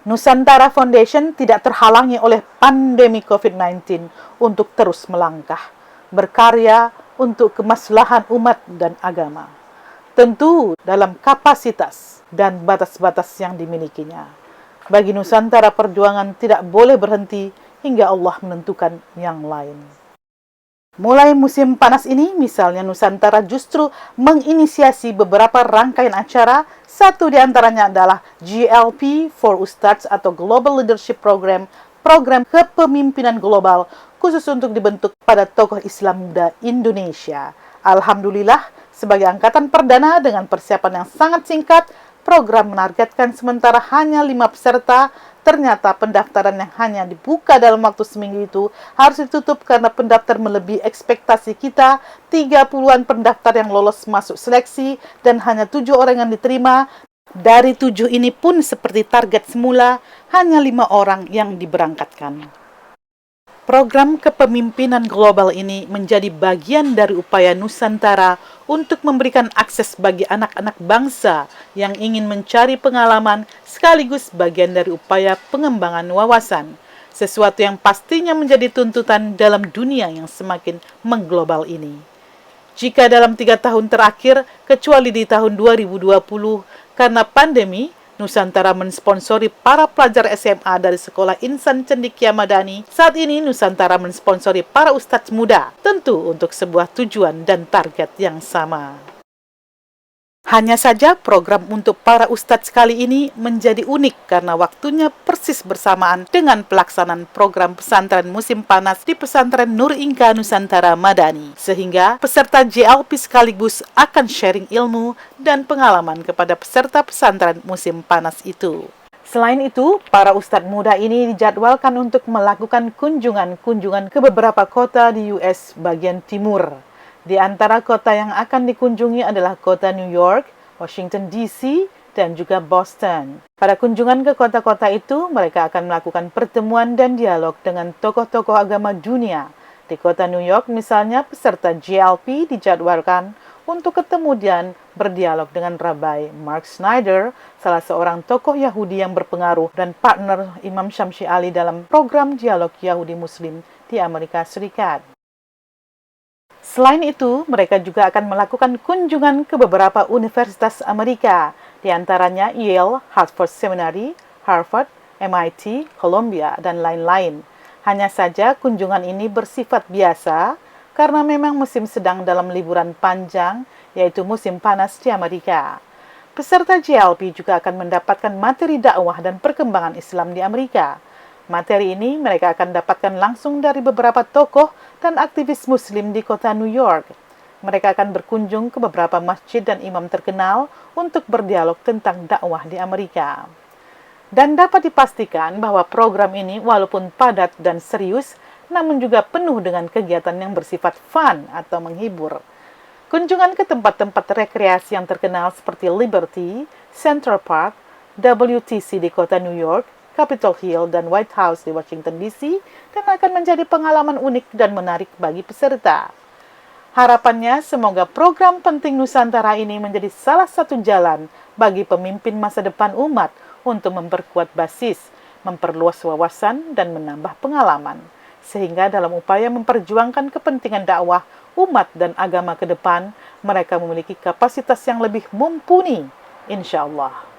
Nusantara Foundation tidak terhalangi oleh pandemi COVID-19 untuk terus melangkah, berkarya untuk kemaslahan umat dan agama. Tentu dalam kapasitas dan batas-batas yang dimilikinya. Bagi Nusantara perjuangan tidak boleh berhenti hingga Allah menentukan yang lain. Mulai musim panas ini, misalnya Nusantara justru menginisiasi beberapa rangkaian acara. Satu di antaranya adalah GLP for Ustadz atau Global Leadership Program, program kepemimpinan global khusus untuk dibentuk pada tokoh Islam muda Indonesia. Alhamdulillah, sebagai angkatan perdana dengan persiapan yang sangat singkat, program menargetkan sementara hanya 5 peserta. Ternyata pendaftaran yang hanya dibuka dalam waktu seminggu itu harus ditutup karena pendaftar melebihi ekspektasi kita. 30-an pendaftar yang lolos masuk seleksi dan hanya 7 orang yang diterima. Dari 7 ini pun seperti target semula, hanya 5 orang yang diberangkatkan. Program kepemimpinan global ini menjadi bagian dari upaya Nusantara untuk memberikan akses bagi anak-anak bangsa yang ingin mencari pengalaman sekaligus bagian dari upaya pengembangan wawasan, sesuatu yang pastinya menjadi tuntutan dalam dunia yang semakin mengglobal ini. Jika dalam 3 tahun terakhir, kecuali di tahun 2020, karena pandemi, Nusantara mensponsori para pelajar SMA dari Sekolah Insan Cendekia Madani. Saat ini Nusantara mensponsori para ustadz muda, tentu untuk sebuah tujuan dan target yang sama. Hanya saja program untuk para ustadz kali ini menjadi unik karena waktunya persis bersamaan dengan pelaksanaan program pesantren musim panas di pesantren Nur Inka Nusantara Madani. Sehingga peserta JLP sekaligus akan sharing ilmu dan pengalaman kepada peserta pesantren musim panas itu. Selain itu, para ustadz muda ini dijadwalkan untuk melakukan kunjungan-kunjungan ke beberapa kota di US bagian timur. Di antara kota yang akan dikunjungi adalah kota New York, Washington DC, dan juga Boston. Pada kunjungan ke kota-kota itu, mereka akan melakukan pertemuan dan dialog dengan tokoh-tokoh agama dunia. Di kota New York misalnya, peserta GLP dijadwalkan untuk ketemu dan berdialog dengan Rabbi Mark Snyder, salah seorang tokoh Yahudi yang berpengaruh dan partner Imam Syamsi Ali dalam program dialog Yahudi Muslim di Amerika Serikat. Selain itu, mereka juga akan melakukan kunjungan ke beberapa universitas Amerika, di antaranya Yale, Harvard Seminary, Harvard, MIT, Columbia, dan lain-lain. Hanya saja kunjungan ini bersifat biasa karena memang musim sedang dalam liburan panjang, yaitu musim panas di Amerika. Peserta JLP juga akan mendapatkan materi dakwah dan perkembangan Islam di Amerika. Materi ini mereka akan dapatkan langsung dari beberapa tokoh dan aktivis muslim di kota New York. Mereka akan berkunjung ke beberapa masjid dan imam terkenal untuk berdialog tentang dakwah di Amerika. Dan dapat dipastikan bahwa program ini walaupun padat dan serius, namun juga penuh dengan kegiatan yang bersifat fun atau menghibur. Kunjungan ke tempat-tempat rekreasi yang terkenal seperti Liberty, Central Park, WTC di kota New York, Capitol Hill, dan White House di Washington DC, dan akan menjadi pengalaman unik dan menarik bagi peserta. Harapannya, semoga program penting Nusantara ini menjadi salah satu jalan bagi pemimpin masa depan umat untuk memperkuat basis, memperluas wawasan, dan menambah pengalaman. Sehingga dalam upaya memperjuangkan kepentingan dakwah umat dan agama ke depan, mereka memiliki kapasitas yang lebih mumpuni, insya Allah.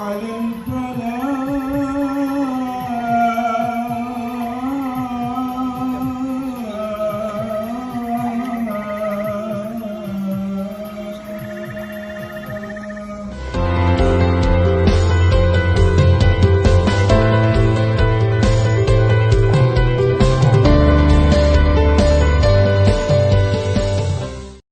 على